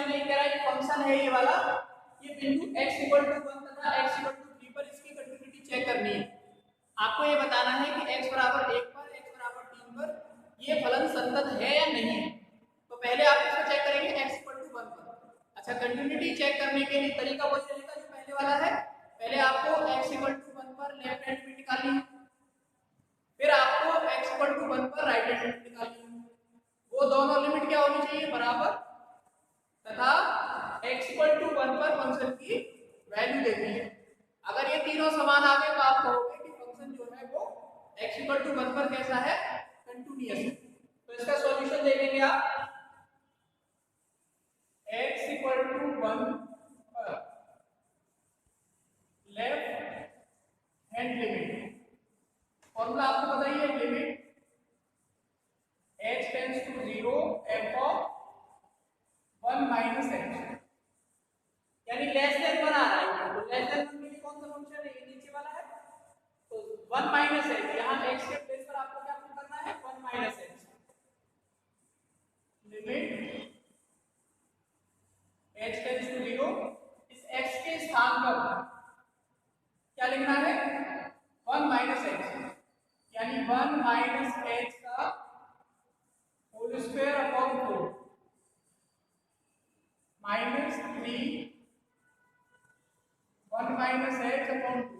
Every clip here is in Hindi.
सॉल्यूशन नहीं कह रहा है, फंक्शन है ये वाला, ये बिंदु x इक्वल टू 1 तथा x इक्वल टू 3 पर इसकी कंटिन्यूटी चेक करनी है। आपको ये बताना है कि x बराबर 1 पर, x बराबर 3 पर ये फलन संतत है या नहीं है। तो पहले आप इसको चेक करेंगे x इक्वल टू 1 पर। अच्छा, कंटिन्यूटी चेक करने के लिए तरीका वही चलेगा जो पहले वाला है। पहले आपको x इक्वल टू 1 पर लेफ्ट हैंड लिमिट निकालनी है, फिर आपको x इक्वल टू 1 पर राइट हैंड लिमिट निकालनी है। वो दोनों लिमिट क्या होनी चाहिए, बराबर, तथा x इक्वल टू 1 पर फंक्शन की वैल्यू देनी है। अगर ये तीनों समान आ गए तो आप कहोगे कि फंक्शन जो है वो x इक्वल टू 1 पर कैसा है, कंटिन्यूअस है। तो इसका सॉल्यूशन देखेंगे आप, x इक्वल टू 1 पर लेफ्ट हैंड लिमिट, फॉर्मूला आपको पता ही है, limit h tends to 0 f of 1 minus h, यानी लेस देन 1 आ रहा है। तो लेस देन 1 के लिए कौन सा फंक्शन है, ये नीचे वाला है। तो 1 माइनस h, यहाँ x के प्लेस पर आपको क्या पुट करना है, 1 minus h, limit h tends to 0, इस x के स्थान पर क्या लिखना है, 1 माइनस h, यानी 1 माइनस h का whole square upon 4 minus 3 1 minus h upon 2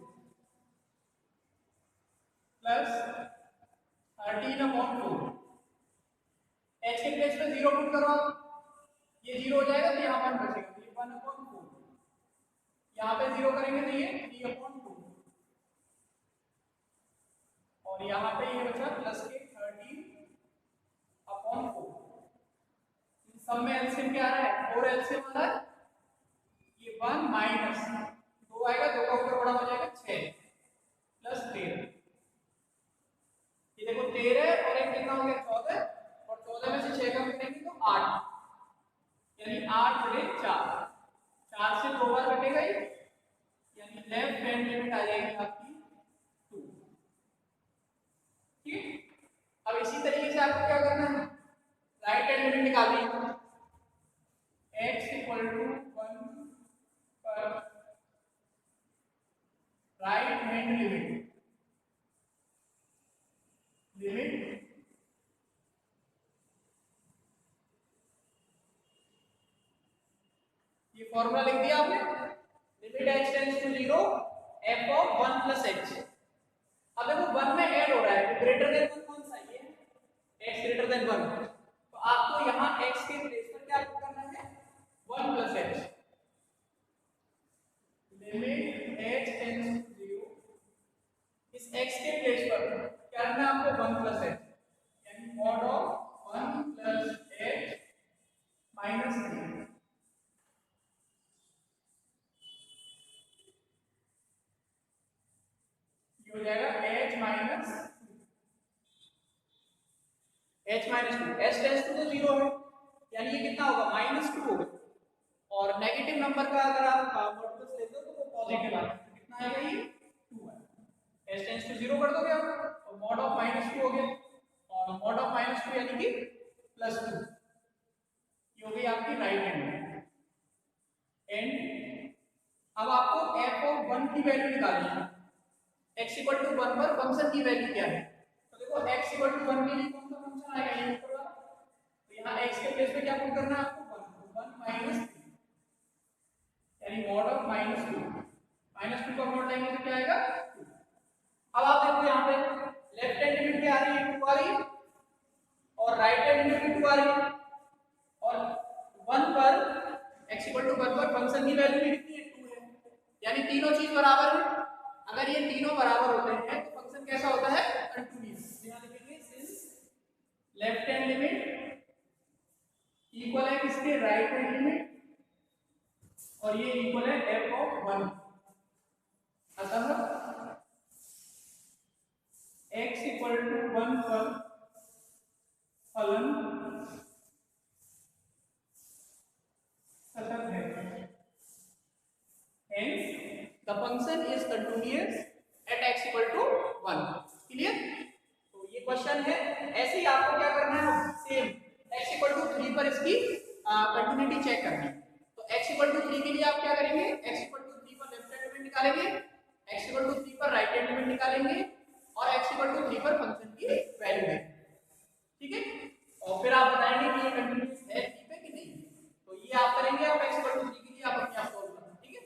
plus 13 upon 2। h के प्लेस पे 0 पुट करो, ये 0 हो जाएगा तो यहाँ 1 बचेगा, तो ये 1 अपॉन 4, यहाँ पे 0 करेंगे तो ये 3 अपॉन 2, और यहाँ पे ये बचा प्लस के 13 अपॉन 4। इन सब में एलसीएम क्या आ रहा है, 4 एलसीएम आ रहा है, ये 1 माइनस 2 आएगा, 2 का ऊपर बड़ा हो जाएगा 6 प्लस 13, ये देखो 13 और एक कितना हो गया 14, और 14 में से 6 कम करेंगे तो 8, यानी 8 बटे 4, 4 से 2 बार कटेगा ही, यानी लेफ्ट हैंड लिमिट आ जाएगी आपकी 2। ठीक, अब इसी तरीके से आपको क्या करना है, राइट हैंड लिमिट निकालनी है। x इक्वल टू 1 पर राइट हैंड लिमिट, लिमिट ये फॉर्मूला लिख दिया आपने, limit h tends to 0 f of 1 plus h। अब देखो 1 में ऐड हो रहा है, तो ग्रेटर देन 1 कौन सा है, ये x ग्रेटर देन 1, तो आपको यहाँ x के प्लेस पर क्या पुट करना है, 1 plus h, limit h tends to 0, इस x के प्लेस पर क्या करना है आपको, 1 प्लस h, यानी mod of 1 plus h minus 3, ये हो जाएगा h minus 2, h tends to 0 है, यानी ये कितना होगा, -2 होगा, और नेगेटिव नंबर का अगर आप मॉडुलस लेते हो तो वो पॉजिटिव आता है, तो कितना आएगा, ये 2 है। h टेंड्स टू 0 कर दोगे आप, और मॉड ऑफ -2 हो गया, और मॉड ऑफ -2 यानी कि +2, ये हो गई आपकी राइट हैंड। एंड अब आपको f ऑफ 1 की वैल्यू निकालनी है, x इक्वल टू 1 पर फंक्शन की वैल्यू क्या है, तो देखो x इक्वल टू 1 के लिए कौन सा फंक्शन आएगा, ये ऊपर वाला, तो यहाँ x के प्लेस पे क्या पुट करना है आपको, 1 माइनस 3, यानी मॉड ऑफ -2 का मॉड लेंगे तो क्या आएगा 2। अब आप देखो यहाँ पे लेफ्ट हैंड लिमिट क्या आ रही है, 2 आ रही है, और राइट हैंड लिमिट भी 2 आ रही है, और 1 पर x इक्वल टू 1 पर फंक्शन की वैल्यू भी कितनी है, 2 है, यानी तीनों चीज बराबर है। अगर ये तीनों बराबर होते हैं तो फंक्शन कैसा होता है, कंटीन्यूअस। यहाँ लिखेंगे since left hand limit equal है किसके, राइट हैंड लिमिट, और ये इक्वल है f ऑफ 1, अतः x इक्वल टू 1 पर फलन सतत है, hence the function is continuous at x equal to 1। Clear, तो ये क्वेश्चन है। ऐसे ही आपको क्या करना है, सेम x इक्वल टू 3 पर इसकी कंटिन्यूटी चेक करनी है। तो x इक्वल टू 3 के लिए आप क्या करेंगे, x इक्वल टू 3 पर लेफ्ट हैंड लिमिट निकालेंगे, x इक्वल टू 3 पर राइट हैंड लिमिट निकालेंगे और x इक्वल टू 3 पर फंक्शन की वैल्यू है। ठीक है, और फिर आप बताएंगे कि ये कंटिन्यूस है 3 पे कि नहीं। तो ये आप करेंगे, आप x इक्वल टू 3 के लिए आप अपने आप सॉल्व करना। ठीक है,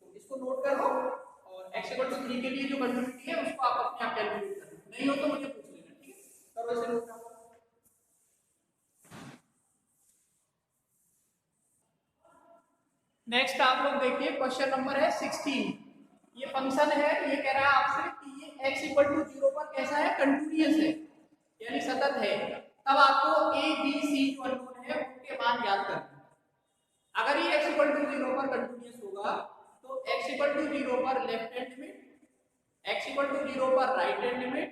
तो इसको नोट कर लो और x इक्वल टू 3 के लिए जो कंटिन्यूटी है उसको आप अपने आप कैलकुलेट करना, नहीं हो तो मुझे पूछ लेना। ठीक है, करो इसे नोट। नेक्स्ट आप लोग देखिए, क्वेश्चन नंबर है 16। ये फंक्शन है, ये कह रहा है आपसे कि ये x इक्वल टू 0 पर कैसा है, कंटिन्यूअस है यानी सतत है। तब आपको a b c जो अननोन है उनके मान याद करना। अगर ये x इक्वल टू 0 पर कंटिन्यूअस होगा तो x इक्वल टू 0 पर left hand limit, x equal to 0 पर राइट हैंड लिमिट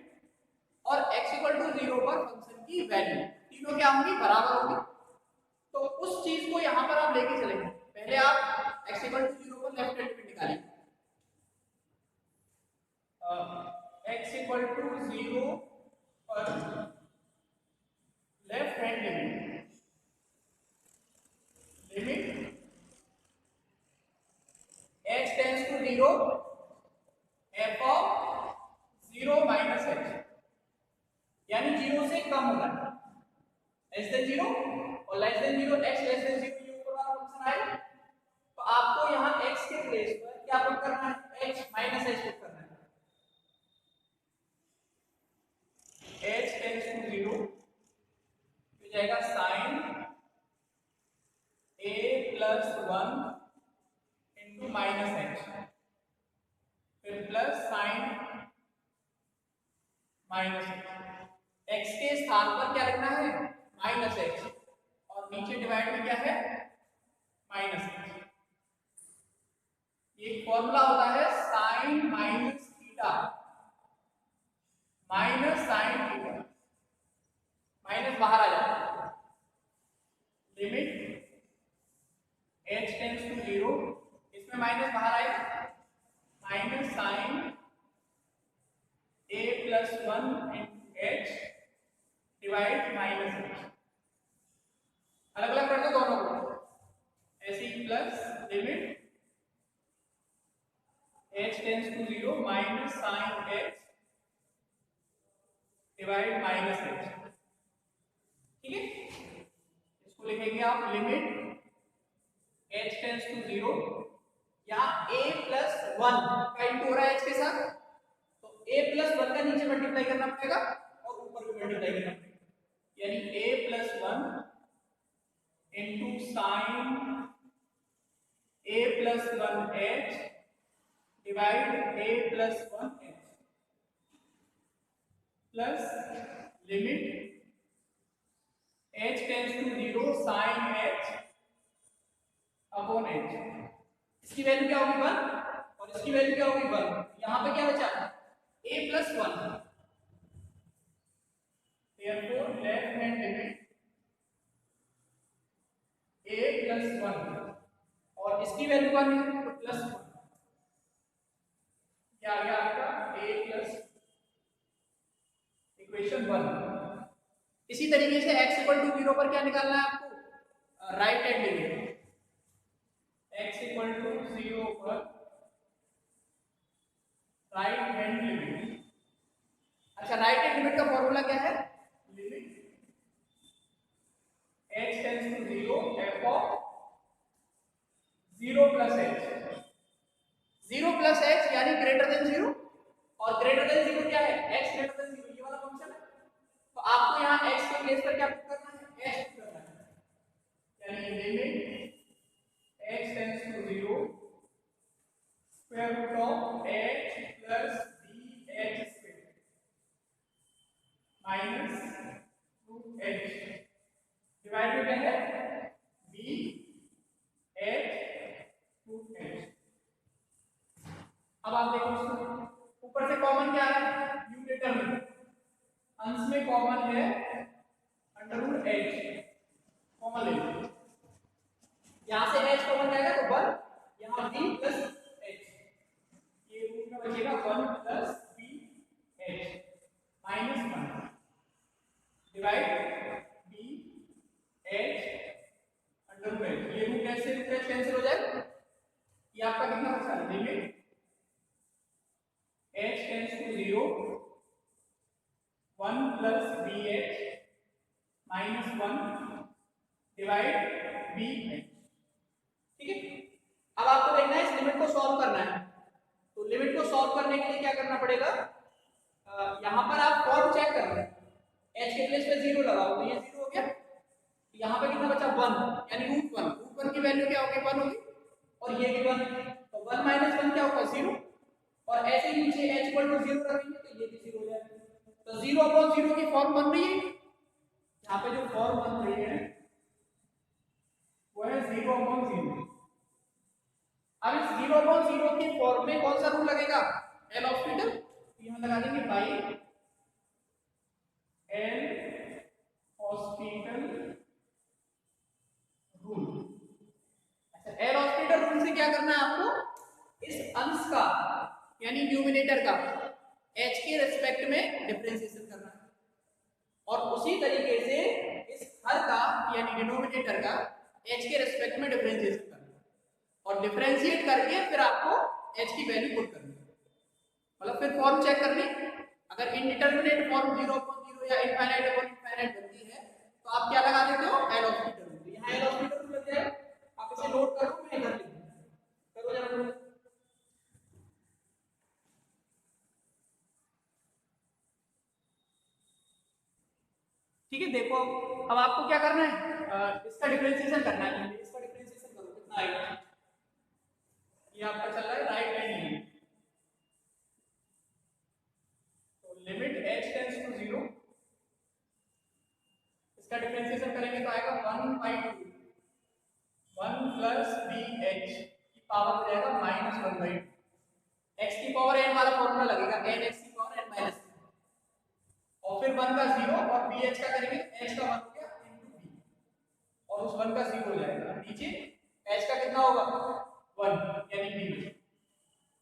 और x इक्वल टू 0 पर फंक्शन की वैल्यू तीनों क्या होंगी, बराबर होंगी। तो उस चीज को यहां पर आप लेके चलेंगे। पहले आप x इक्वल टू 0 पर लेफ्ट हैंड लिमिट निकालिए। x इक्वल टू 0 पर left hand limit h tends to 0 f of 0 minus h, यानी 0 से कम होगा, लेस देन 0 और less than 0, x less than 0 ये ऊपर वाला फंक्शन आएगा। तो आपको यहाँ x के प्लेस पर क्या पुट करना है, h माइनस h पुट करना है। h टेंड्स टू 0 हो जाएगा sin a plus 1 into minus h, फिर प्लस साइन माइनस x के स्थान पर क्या लिखना है, माइनस x, और नीचे डिवाइड में क्या है, माइनस x। ये फॉर्मूला होता है sine minus theta, minus sine theta, minus बाहर आ जाता है। लिमिट h टेंड्स टू 0, इसमें माइनस बाहर आएगा, minus sine a plus 1 into h divide minus h। अलग अलग कर दो दोनों को, ऐसे ही plus limit h tends to 0 minus sine h divide minus h। ठीक है, इसको लिखेंगे आप लिमिट h टेंड्स टू 0, यहाँ a प्लस 1 का इंटू हो रहा है h के साथ, तो a प्लस 1 का नीचे मल्टीप्लाई करना पड़ेगा और ऊपर भी मल्टीप्लाई करना पड़ेगा, यानी a plus 1 into sine a plus 1 h divide a plus 1 h plus limit h tends to 0 sine h upon h। इसकी वैल्यू क्या होगी 1 और इसकी वैल्यू क्या होगी 1। यहां पे क्या बचा, a plus 1, therefore left hand limit a plus 1 और इसकी वैल्यू 1 है तो प्लस 1, क्या आ गया a प्लस इक्वेशन 1। इसी तरीके से x इक्वल टू 0 पर क्या निकालना है आपको, right hand limit x equal to 0 पर राइट हैंड लिमिट। अच्छा, राइट हैंड लिमिट का फॉर्मूला क्या है, limit h tends to 0 f of 0 plus h, 0 plus h यानी ग्रेटर देन 0, और ग्रेटर देन 0 क्या है, x ग्रेटर देन 0, ये वाला फंक्शन है। तो आपको यहाँ x के प्लेस पर क्या पुट करना है, h पुट करना है, यानी limit h tends to 0 square root of h plus bh square minus 2h divide में क्या है, bh 2h। अब आप देखो इसको, ऊपर से कॉमन क्या है, न्यूमरेटर में, अंश में कॉमन है अंडर रूट h, कॉमन ले लो, यहां से h कॉमन जाएगा तो 1, यहां b प्लस h, ये रूट में बचेगा 1 plus bh minus 1 divide bh condition limit h tends to 0 1 plus bh minus 1 divide bh। ठीक है, अब आपको देखना है इस लिमिट को सॉल्व करना है। तो लिमिट को सॉल्व करने के लिए क्या करना पड़ेगा, यहां पर आप फॉर्म चेक कर रहे हैं, h के प्लेस पे 0 लगाओ तो ये 0 हो गया, यहाँ पे कितना बचा 1, यानी रूट 1 की वैल्यू क्या होगी 1 होगी, और ये भी 1, तो 1 माइनस 1 क्या होगा 0, और ऐसे ही नीचे h इक्वल टू 0 रखेंगे तो ये भी 0 हो जाएगा। तो 0 अपॉन 0 की फॉर्म बन रही है, यहाँ पे जो फॉर्म बन रही है वो है 0 अपॉन 0। अब इस 0 अपॉन 0 की फॉर्म में कौन सा रूल लगेगा, एल हॉस्पिटल, यहाँ लगा देंगे बाई एल हॉस्पिटल रूल। अच्छा, एल हॉस्पिटल रूल से क्या करना है आपको, इस अंश का यानी न्यूमिनेटर का h के रेस्पेक्ट में डिफरेंशिएशन करना है, और उसी तरीके से इस हर का यानी डिनोमिनेटर का h के रेस्पेक्ट में डिफरेंशिएशन करना है, और डिफरेंशिएट करके फिर आपको h की वैल्यू पुट करनी है। मतलब फिर फॉर्म चेक करनी, अगर इनडिटरमिनेट फॉर्म 0/0 या इनफाइनाइट अपॉन इनफाइनाइट बनती है तो आप क्या लगा देते हो, एल हॉस्पिटल रूल। यहाँ एल हॉस्पिटल रूल लग जाएगा, आप इसे नोट करो, मैं इधर लिख दूंगा, करो जरा। ठीक है, देखो अब आपको क्या करना है, इसका डिफरेंशिएशन करना है। इसका डिफरेंशिएशन करो, कितना आएगा, ये आपका चल रहा है राइट हैंड लिमिट, तो लिमिट h टेंड्स टू 0, इसका डिफरेंशिएशन करेंगे तो आएगा 1/2 1 प्लस bh की पावर हो जाएगा -1/2, x की पावर n वाला फॉर्मूला लगेगा, n x की पावर n माइनस, और फिर 1 का 0 और bh का करेंगे तो h का 1 हो गया इनटू b, और उस 1 का 0 हो जाएगा, नीचे h का कितना होगा 1 यानी b।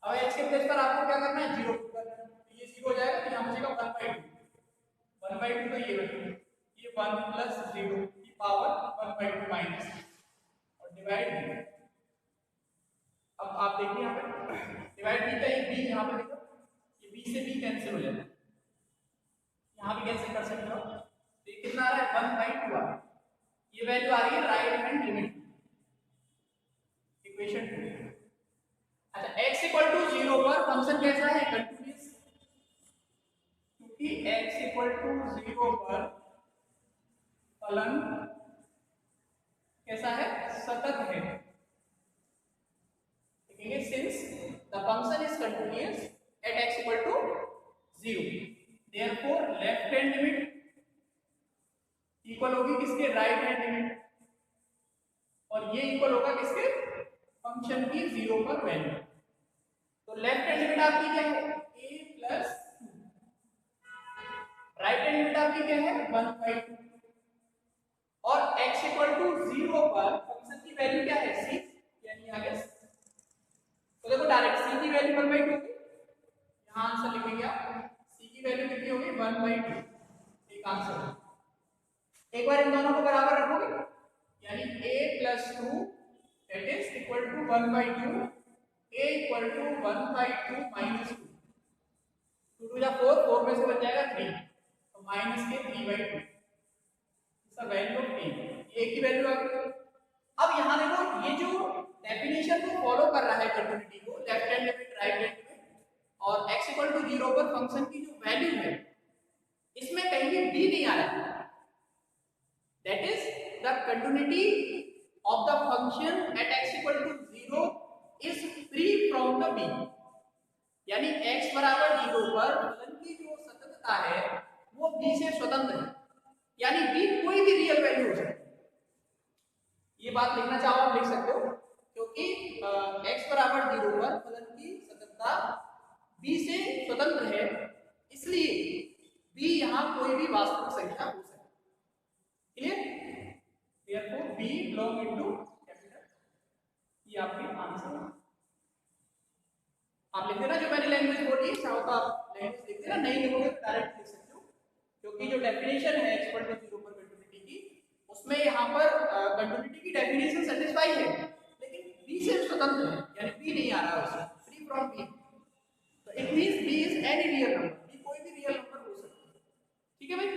अब h के प्लेस पर आपको क्या करना है, 0 पुट करना है, तो ये 0 हो जाएगा, तो यहाँ बचेगा 1/2 तो ये बचेगा, ये 1 प्लस 0 की पावर 1/2 माइनस और डिवाइड। अब आप देखिए यहाँ पे डिवाइड b का ये b यहाँ पे देखो, ये b से b कैंसिल हो जाता है, यहाँ भी कैंसिल कर सकते हो, तो ये कितना आ रहा है 1/2 आ रहा है, ये वैल्यू आ रही है राइट हैंड लिमिट इक्वेशन 2। अच्छा, x इक्वल टू 0 पर फंक्शन कैसा है, कंटीन्यूअस, क्योंकि x इक्वल टू 0 पर फलन कैसा है, सतत है। देखेंगे since the function is continuous at x equal to 0, therefore left hand limit equal होगी किसके, राइट हैंड लिमिट, और ये इक्वल होगा किसके, फंक्शन की 0 पर वैल्यू। तो लेफ्ट हैंड लिमिट आपकी क्या है, a plus 2, right hand limit आपकी क्या है 1/2, और x इक्वल टू 0 पर फंक्शन की वैल्यू क्या है 6, यानी आ गया। तो देखो डायरेक्ट c की वैल्यू 1/2 होगी, यहाँ आंसर लिखेंगे आप, c की वैल्यू कितनी होगी 1/2, एक आंसर। एक बार इन दोनों को बराबर रखोगे, यानी a plus 2 that is equal to 1/2, a equal to 1/2 minus 2, 2 टू जा 4, 4 में से बच जाएगा 3, तो माइनस के 3/2, इसका वैल्यू ऑफ a, ये की वैल्यू आ गई। अब यहाँ देखो ये जो डेफिनेशन को फॉलो कर रहा है कंटिन्यूटी को, left hand limit right hand limit, और x इक्वल टू 0 पर फंक्शन की जो वैल्यू है इसमें कहीं भी b नहीं आ रहा है, that is the continuity of the function at x equal to 0 is free from the b, यानी x बराबर 0 पर फलन की जो सततता है वो b से स्वतंत्र है, यानी b कोई भी रियल वैल्यू हो सकती है। ये बात लिखना चाहो आप लिख सकते हो, क्योंकि x बराबर 0 पर फलन की सततता b से स्वतंत्र है, इसलिए b यहाँ कोई भी वास्तविक संख्या हो सकती है। Clear, therefore b belong into capital, ये आपके आंसर है। आप लिख देना जो मैंने लैंग्वेज बोली है, चाहो तो आप लैंग्वेज लिख देना, नहीं लिखोगे तो डायरेक्ट लिख सकते हो, क्योंकि जो डेफिनेशन है x इक्वल टू 0 पर कंटिन्यूटी की, उसमें यहाँ पर कंटिन्यूटी की डेफिनेशन सेटिस्फाई है, लेकिन b से स्वतंत्र है, यानी बी नहीं आ रहा है उससे, फ्री फ्रॉम बी, तो it means b is any real number, b कोई भी रियल नंबर हो सकता है। ठीक है भाई,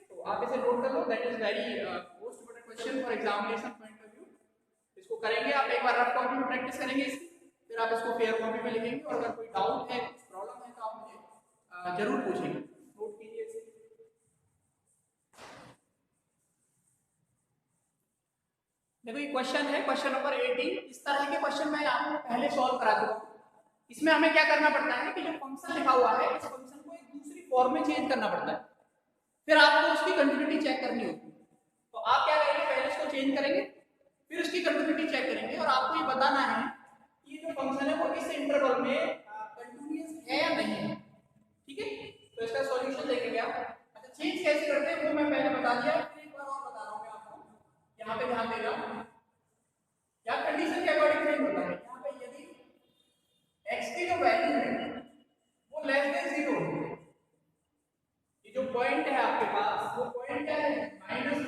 तो आप इसे नोट कर लो, that is very most important question for examination point of view. इसको करेंगे आप एक बार, रफ कॉपी में प्रैक्टिस करेंगे इसकी, फिर आप इसको फेयर कॉपी में लिखेंगे, और अगर कोई डाउट है, कुछ प्रॉब्लम है, तो आप मुझे जरूर पूछेंगे, नोट कीजिए इसे। देखो ये क्वेश्चन है, क्वेश्चन नंबर 18। इस तरह के क्वेश्चन मैं आपको पहले सॉल्व करा चुका हूं। इसमें हमें क्या करना पड़ता है कि जो फंक्शन लिखा हुआ है, इस फंक्शन को एक दूसरी फॉर्म में चेंज करना पड़ता है, फिर आपको उसकी कंटिन्यूटी चेक करनी होगी। तो आप क्या करेंगे, पहले इसको चेंज करेंगे, फिर उसकी कंटिन्यूटी चेक करेंगे, और आपको ये बताना है कि जो फंक्शन है वो इस इंटरवल में कंटिन्यूअस है या नहीं है। ठीक है, तो इसका सॉल्यूशन देखेंगे आप। अच्छा, चेंज कैसे करते हैं वो मैं पहले बता दिया, फिर एक बार और बता रहा हूं मैं आपको, यहाँ पे ध्यान देगा, क्या कंडीशन के अकॉर्डिंग चेंज होता है। यहाँ पे यदि x की जो वैल्यू है वो लेस देन 0 है, ये जो पॉइंट है आपके पास, वो पॉइंट क्या है, -1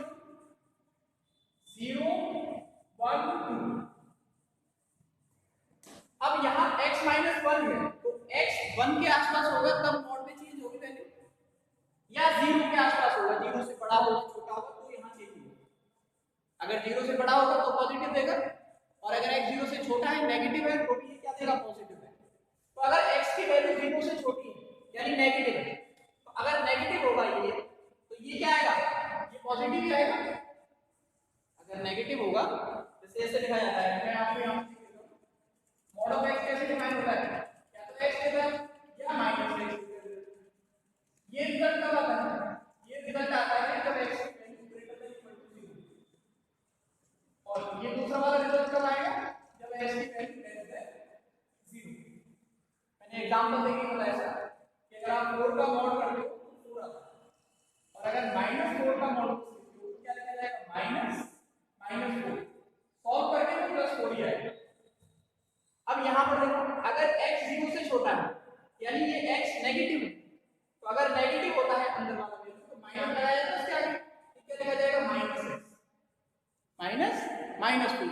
0 1 2। अब यहाँ x -1 है, तो x 1 के आसपास होगा तब नॉट में चेंज होगी वैल्यू, या 0 के आसपास होगा, 0 से बड़ा होगा छोटा होगा तो यहाँ चेंज होगा। अगर 0 से बड़ा होगा तो पॉजिटिव देगा, और अगर x 0 से छोटा है, नेगेटिव है, तो भी ये क्या देगा, पॉजिटिव है। तो अगर x की वैल्यू 0 से छोटी है यानी नेगेटिव है, तो अगर नेगेटिव होगा ये, तो ये क्या आएगा, ये पॉजिटिव ही आएगा। अगर नेगेटिव होगा, जैसे ऐसे लिखा जाता है, मैं आपको यहाँ पे लिख देता हूं, मॉड ऑफ x कैसे डिफाइन होता है, या तो x के तरफ या -x। ये रिजल्ट कब आता है, ये रिजल्ट आता है जब x की value greater than equal to 0, और ये दूसरा वाला रिजल्ट कब आएगा, जब x की वैल्यू लेस देन 0। मैंने एग्जांपल देके बताया था कि अगर आप 4 का मॉड करते हो तो 4 आता है, और अगर -4 का मॉड करते हो तो क्या लिखा जाएगा, -4 सॉल्व करके तो +4 ही आएगा। अब यहाँ पर देखो, अगर x 0 से छोटा है यानी ये x नेगेटिव है, तो अगर नेगेटिव होता है अंदर वाला वैल्यू तो माइनस लगाया जाएगा उसके आगे, तो क्या लिखा जाएगा, -2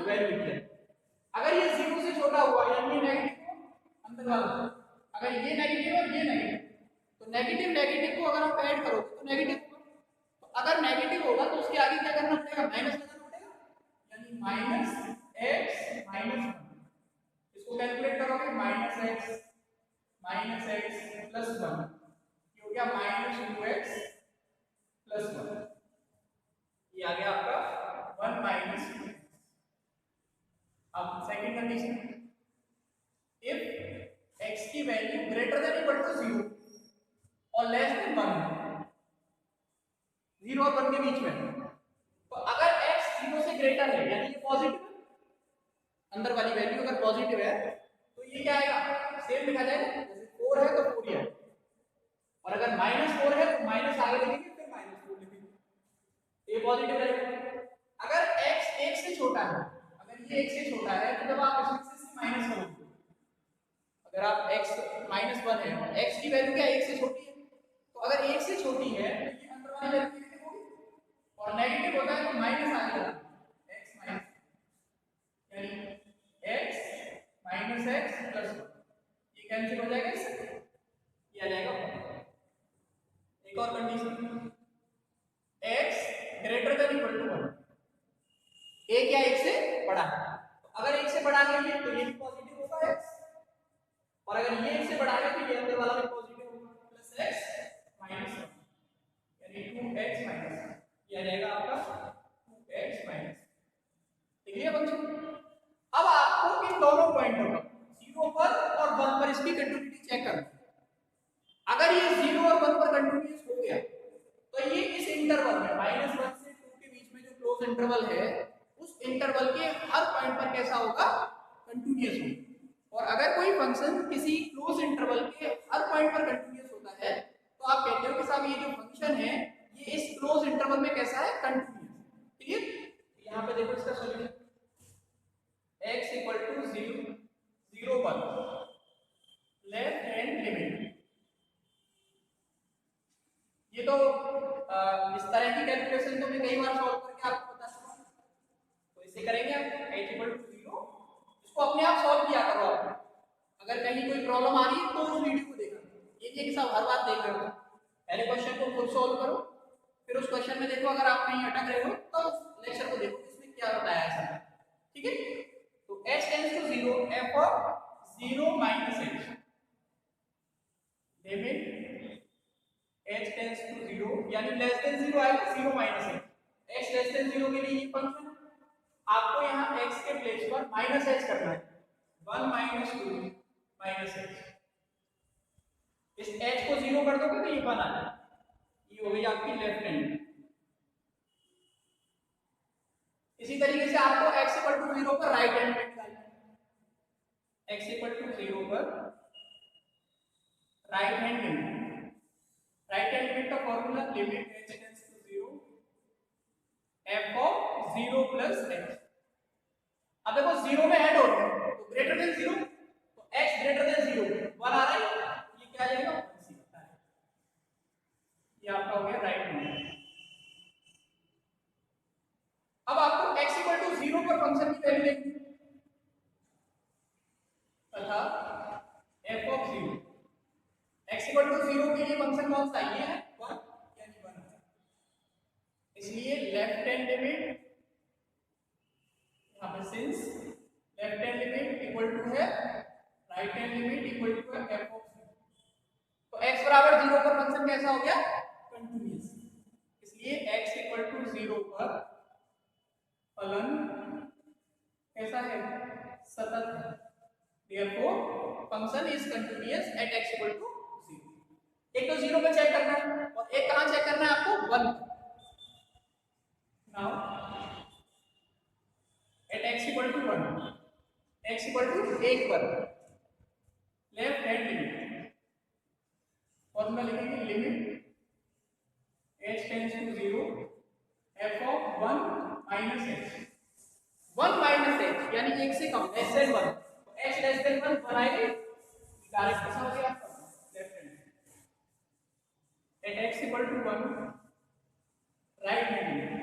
वैल्यू लिखी है। अगर ये 0 से छोटा हुआ यानी ये नेगेटिव हो अंदर वाला, अगर ये नेगेटिव और ये नेगेटिव, तो नेगेटिव नेगेटिव को अगर आप ऐड करोगे तो नेगेटिव होगा, तो अगर नेगेटिव होगा तो उसके आगे क्या करना पड़ेगा, माइनस लगाना पड़ेगा, यानी -x -1। इसको कैलकुलेट करोगे, -x +1, ये हो गया -2x +1, ये आ गया आपका 1 - 2। अब सेकंड कंडीशन, इफ x की value greater than equal to 0 और लेस देन 1, 0 और 1 के बीच में, तो अगर x 0 से ग्रेटर है यानी ये पॉजिटिव है, अंदर वाली वैल्यू अगर पॉजिटिव है तो ये क्या आएगा, सेम लिखा जाएगा, जैसे 4 है तो 4 ही आएगा, और अगर -4 है तो माइनस आगे लिखेंगे, फिर -4 लिखेंगे, ये पॉजिटिव रहेगा। अगर x 1 से छोटा है, अगर ये 1 से छोटा है, तो जब आप इसमें से माइनस करोगे, अगर आप x -1 है, x की वैल्यू क्या 1 से छोटी है, तो अगर 1 से छोटी है तो ये अंदर वाली वैल्यू नेगेटिव होगी, और नेगेटिव होता है तो माइनस आगे लगाना, x माइनस, यानी x -x +1, ये कैंसिल हो जाएगा इससे, ये आ जाएगा 1। एक और condition, x greater than equal to 1, a क्या 1 से बड़ा है, तो अगर 1 से बड़ा है ये, तो ये भी पॉजिटिव होगा x, और अगर ये 1 से बड़ा है तो ये अंदर वाला भी पॉजिटिव होगा, +x -1, यानी 2x -1, ये आ जाएगा आपका 2x -। ठीक है बच्चों, अब आपको इन दोनों पॉइंटों पर 0 पर और 1 पर इसकी कंटिन्यूटी चेक करनी है। अगर ये 0 और 1 पर कंटिन्यूअस हो गया तो ये इस इंटरवल में -1 से 2 के बीच में जो क्लोज इंटरवल है, उस इंटरवल के हर पॉइंट पर कैसा होगा, कंटिन्यूअस होगा। और अगर कोई फंक्शन किसी क्लोज इंटरवल के हर पॉइंट पर कंटिन्यूअस होता है, तो आप कहते हो कि साहब ये जो फंक्शन है ये इस क्लोज इंटरवल में कैसा है, कंटिन्यूअस। क्लियर, यहाँ पे देखो इसका solution, x = 0 0 1 left hand limit, ये तो इस तरह की कैलकुलेशन तो मैं कई बार सॉल्व करके आपको बता चुका हूं, तो इसे करेंगे आप h = 0, इसको अपने आप कहीं कोई प्रॉब्लम आ रही है तो उस वीडियो को देखना, ये नहीं कि सब हर बार देख रहे हो। पहले क्वेश्चन को खुद सॉल्व करो, फिर उस क्वेश्चन में देखो अगर आप कहीं अटक रहे हो तो उस लेक्चर को देखो इसमें क्या बताया है सर। ठीक है, तो h tends to 0 f of 0 minus h, limit h tends to 0 यानी लेस देन 0 आएगा 0 minus h, h less than 0 के लिए ये फंक्शन आपको यहाँ x के प्लेस पर माइनस h करना है, 1 माइनस 2 माइनस h। इस h को 0 कर दोगे तो ये 1 आ जाएगा, ये हो गई आपकी लेफ्ट हैंड। इसी तरीके से आपको x इक्वल टू 0 पर राइट हैंड लिमिट निकालनी है, x इक्वल टू 0 पर right hand limit, right hand limit का formula limit h tends to 0 f of 0 plus h। अब देखो 0 में ऐड हो रहा है तो ग्रेटर देन 0, तो x ग्रेटर देन 0 1 आ रहा है, ये क्या आ जाएगा 1 सी होता है, ये आपका हो गया राइट हैंड। अब आपको x इक्वल टू 0 पर फंक्शन की वैल्यू देखनी है तथा f of 0, x equal to 0 के लिए फंक्शन कौन सा ये है 1 यानी 1 है, इसलिए लेफ्ट हैंड लिमिट यहाँ पे since left hand limit equal to है right hand limit equal to है f ऑफ 0, तो x बराबर 0 पर फंक्शन कैसा हो गया कंटीन्यूअस, इसलिए x इक्वल टू 0 पर फलन कैसा है सतत है, therefore function is continuous at x equal to 0। एक तो 0 पे चेक करना है और एक कहां चेक करना है आपको 1। Now at x equal to 1, x equal to 1 पर लेफ्ट हैंड लिमिट फॉर्मूला लिखेंगे limit h tends to 0 f of 1 minus h, 1 minus h यानी 1 से कम लेस देन 1, तो h लेस देन 1 बनाएंगे डायरेक्ट कैसा हो गया आपका left hand. At x equal to 1 right hand limit,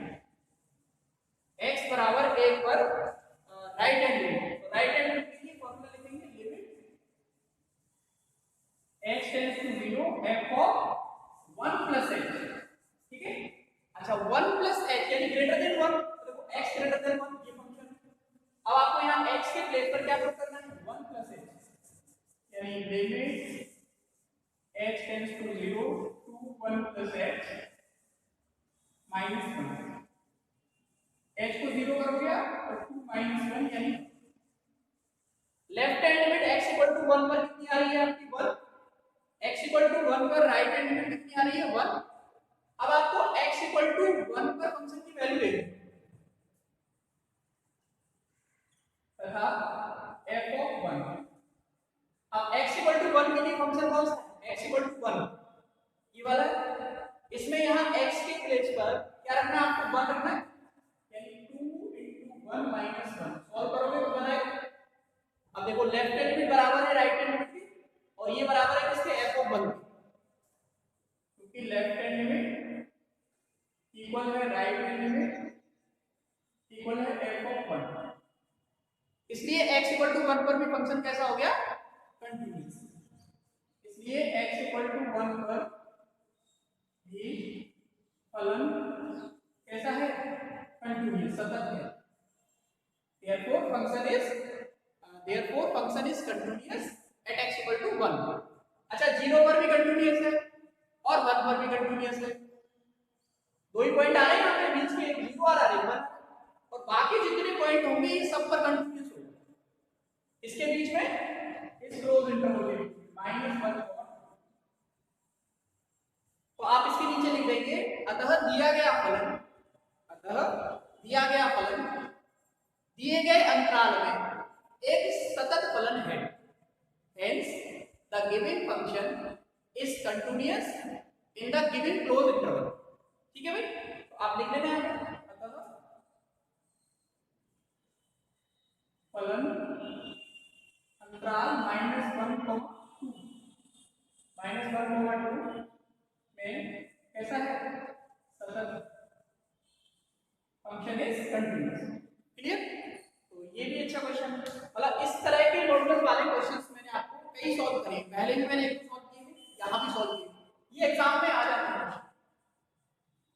x बराबर 1 पर राइट हैंड लिमिट, तो राइट हैंड लिमिट के लिए फॉर्मूला लिखेंगे limit h tends to 0 f of 1 plus h। ठीक है, अच्छा 1 प्लस h यानी ग्रेटर देन 1, तो देखो x ग्रेटर देन 1 ये फंक्शन है। अब आपको यहाँ x के प्लेस पर क्या पुट करना है 1 प्लस h यानी limit h tends to 0 two 1 plus h minus 1, h को 0 करोगे तो 2 माइनस 1 यानी left hand limit x equal to 1 पर कितनी आ रही है आपकी 1, x इक्वल टू 1 पर राइट हैंड लिमिट कितनी आ रही है 1। अब आपको x इक्वल टू 1 पर फंक्शन की वैल्यू लेनी तथा f ऑफ 1। अब x इक्वल टू 1 के लिए फंक्शन कौन सा है x इक्वल टू 1 ये वाला, इसमें यहाँ x के प्लेस पर क्या रखना है आपको 1 रखना है यानी 2 into 1 minus 1, सॉल्व करोगे तो 1 आएगा। अब देखो लेफ्ट हैंड लिमिट बराबर है राइट हैंड लिमिट की और ये बराबर है किसके f ऑफ 1 के, क्योंकि लेफ्ट हैंड लिमिट इक्वल है राइट हैंड लिमिट इक्वल है f ऑफ 1, इसलिए x इक्वल टू 1 पर भी फंक्शन कैसा हो गया कंटीन्यूअस, इसलिए x इक्वल टू 1 पर भी फलन कैसा है कंटीन्यूअस सतत है, therefore function is continuous at x equal to 1। अच्छा 0 पर भी कंटीन्यूअस है और 1 पर भी कंटीन्यूअस है, दो ही पॉइंट आ रहे हैं यहाँ पे बीच में 0 आ रहा है 1 और बाकी जितने पॉइंट होंगे ये सब पर कंटीन्यूअस होगा, इसके बीच में इस क्लोज इंटरवल के बीच -1 और, तो आप इसके नीचे लिख देंगे अतः दिया गया फलन दिए गए अंतराल में एक सतत फलन है, hence the given function is continuous in the given close interval. ठीक है भाई, तो आप लिख लेना है अतः फलन अंतराल -1, 2 में कैसा है सतत, फंक्शन इज कंटीन्यूअस। क्लियर, तो ये भी अच्छा क्वेश्चन है, मतलब इस तरह के मॉडुलस वाले क्वेश्चंस मैंने आपको कई ही सॉल्व करें, पहले भी मैंने एक सॉल्व किए थे, यहाँ भी सॉल्व किए, ये एग्जाम में आ जाते हैं।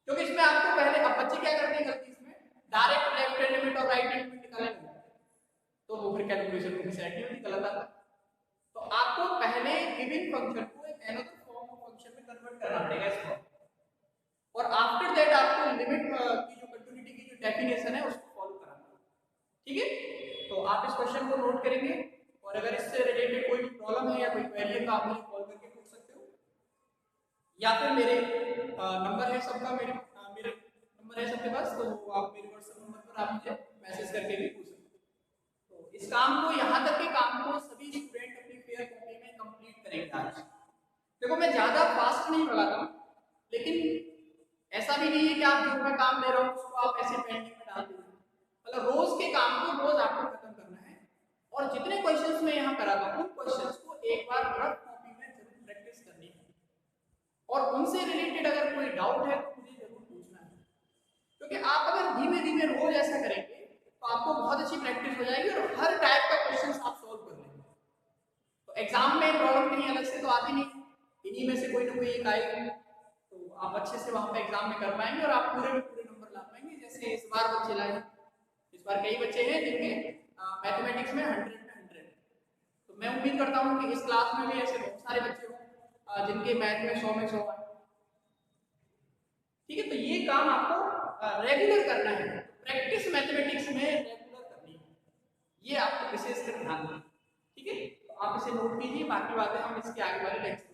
क्योंकि इसमें आपको पहले, अब बच्चे क्या करते हैं गलती इसमें, डायरेक्ट लेफ्ट हैंड लिमिट और राइट हैंड लिमिट निकालने लगते हैं, तो वो फिर कैलकुलेशन में सेट नहीं होती, गलत आता। तो आपको पहले गिवन फंक्शन को एक अनदर फॉर्म ऑफ फंक्शन में कन्वर्ट करना पड़ेगा इसको, और आफ्टर दैट आपको लिमिट की जो कंटिन्यूटी की जो डेफिनेशन है उसको फॉलो करना, ठीक है। तो आप इस क्वेश्चन को नोट करेंगे, और अगर इससे रिलेटेड कोई प्रॉब्लम है या कोई क्वेरी है तो आप मुझे कॉल करके पूछ सकते हो, या फिर मेरे नंबर है सबका, मेरे नंबर है सबके पास, तो आप मेरे व्हाट्सएप नंबर पर आप मुझे मैसेज करके भी पूछ सकते हो। तो इस काम को, यहाँ तक के काम को सभी स्टूडेंट अपनी फेयर कॉपी में कंप्लीट करेंगे आज। देखो मैं ज्यादा फास्ट नहीं लगाता हूँ, लेकिन ऐसा भी नहीं है कि आप जो मैं काम दे रहा हूँ उसको आप ऐसे पेंडिंग में डाल दीजिए, मतलब रोज के काम को रोज आपको खत्म करना है, और जितने क्वेश्चंस मैं यहाँ कराता हूँ उन क्वेश्चंस को एक बार रफ कॉपी में जरूर प्रैक्टिस करनी है, और उनसे रिलेटेड अगर कोई डाउट है तो मुझे जरूर पूछना है, क्योंकि आप अगर धीमे धीमे रोज ऐसा करेंगे तो आपको बहुत अच्छी प्रैक्टिस हो जाएगी और हर टाइप का क्वेश्चन आप सॉल्व कर लेंगे। तो एग्जाम में प्रॉब्लम नहीं अलग से तो आती नहीं, इन्हीं में से कोई ना कोई एक आएगी, तो आप अच्छे से वहां पे एग्जाम में कर पाएंगे और आप पूरे में पूरे नंबर ला पाएंगे। जैसे इस बार बच्चे लाए, इस बार कई बच्चे हैं जिनके मैथमेटिक्स में 100 में 100, तो मैं उम्मीद करता हूँ कि इस क्लास में भी ऐसे बहुत सारे बच्चे हों जिनके मैथ में 100 में 100 आए, ठीक है। तो ये काम आपको रेगुलर करना है, प्रैक्टिस मैथमेटिक्स में रेगुलर करनी है, ये आपको विशेष कर ध्यान दें, ठीक है। तो आप इसे नोट कीजिए, बाकी बातें हम इसके आगे वाले लेक्चर